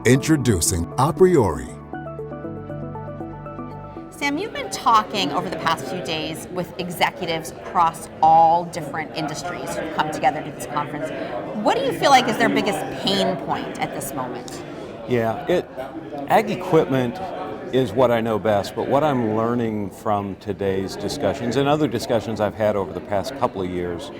Introducing aPriori. Sam, you've been talking over the past few days with executives across all different industries who've come together to this conference. What do you feel like is their biggest pain point at this moment? Yeah, ag equipment is what I know best, but what I'm learning from today's discussions and other discussions I've had over the past couple of years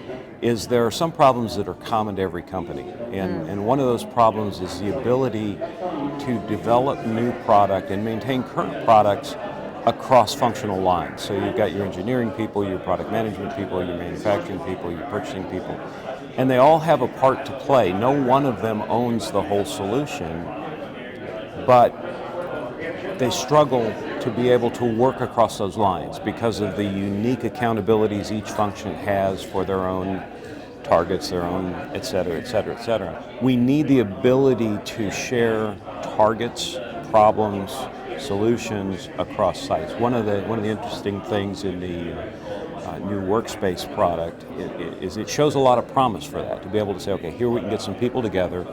is there are some problems that are common to every company. And one of those problems is the ability to develop new product and maintain current products across functional lines. So you've got your engineering people, your product management people, your manufacturing people, your purchasing people, and they all have a part to play. No one of them owns the whole solution, but they struggle to be able to work across those lines because of the unique accountabilities each function has for their own targets, their own, et cetera, et cetera, et cetera. We need the ability to share targets, problems, solutions across sites. One of the interesting things in the new workspace product is it shows a lot of promise for that, to be able to say, okay, here we can get some people together,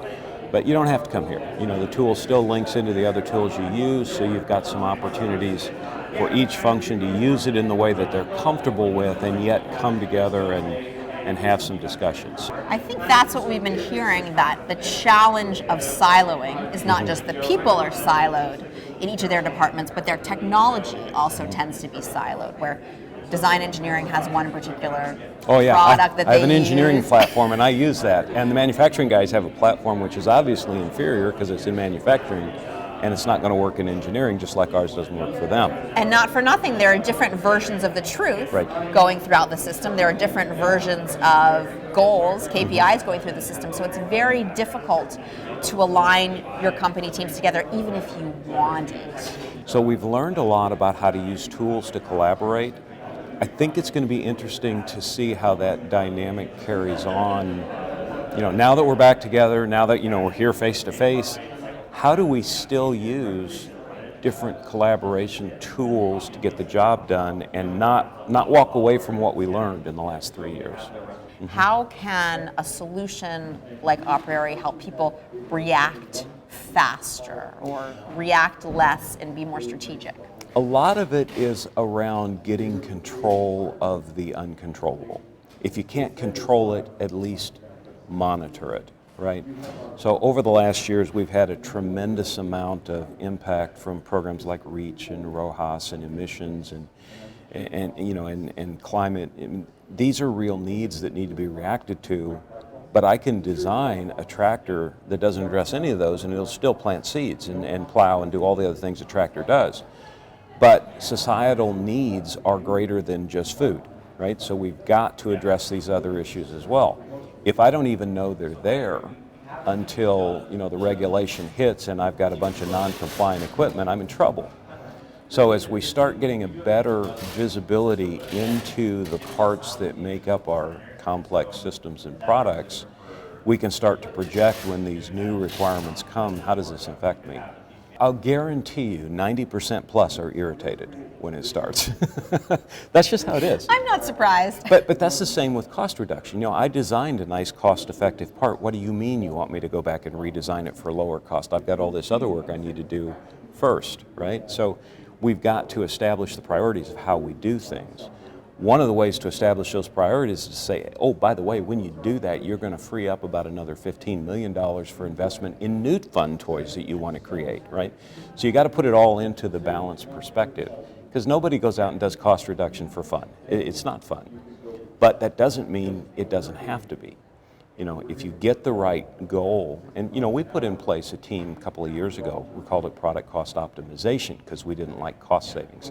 but you don't have to come here. You know, the tool still links into the other tools you use, so you've got some opportunities for each function to use it in the way that they're comfortable with and yet come together and have some discussions. I think that's what we've been hearing, that the challenge of siloing is not just the people are siloed in each of their departments, but their technology also tends to be siloed, where design engineering has one particular product that they I have an engineering use. platform and I use that, and the manufacturing guys have a platform which is obviously inferior because it's in manufacturing and it's not going to work in engineering, just like ours doesn't work for them. And not for nothing, there are different versions of the truth going throughout the system. There are different versions of goals, KPIs going through the system, so it's very difficult to align your company teams together even if you want it. So we've learned a lot about how to use tools to collaborate. I think it's going to be interesting to see how that dynamic carries on. You know, now that we're back together, now that we're here face to face, how do we still use different collaboration tools to get the job done and not walk away from what we learned in the last 3 years? How can a solution like aPriori help people react faster or react less and be more strategic? A lot of it is around getting control of the uncontrollable. If you can't control it, at least monitor it, right? So over the last years, we've had a tremendous amount of impact from programs like REACH and RoHS and emissions and climate. These are real needs that need to be reacted to, but I can design a tractor that doesn't address any of those and it'll still plant seeds and plow and do all the other things a tractor does. But societal needs are greater than just food, right? So we've got to address these other issues as well. If I don't even know they're there until the regulation hits and I've got a bunch of non-compliant equipment, I'm in trouble. So as we start getting a better visibility into the parts that make up our complex systems and products, we can start to project when these new requirements come, how does this affect me? I'll guarantee you 90% plus are irritated when it starts. That's just how it is. I'm not surprised. But that's the same with cost reduction. I designed a nice cost-effective part. What do you mean you want me to go back and redesign it for lower cost? I've got all this other work I need to do first, right? So we've got to establish the priorities of how we do things. One of the ways to establish those priorities is to say, oh, by the way, when you do that, you're going to free up about another $15 million for investment in new fun toys that you want to create, right? So you got to put it all into the balanced perspective, because nobody goes out and does cost reduction for fun. It's not fun. But that doesn't mean it doesn't have to be. If you get the right goal, and we put in place a team a couple of years ago, we called it product cost optimization because we didn't like cost savings.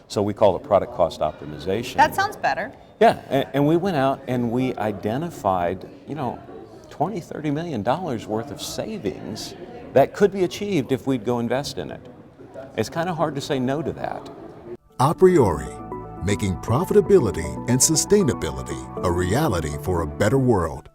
So we call it product cost optimization. That sounds better. Yeah, and we went out and we identified, $20–30 million worth of savings that could be achieved if we'd go invest in it. It's kind of hard to say no to that. aPriori, making profitability and sustainability a reality for a better world.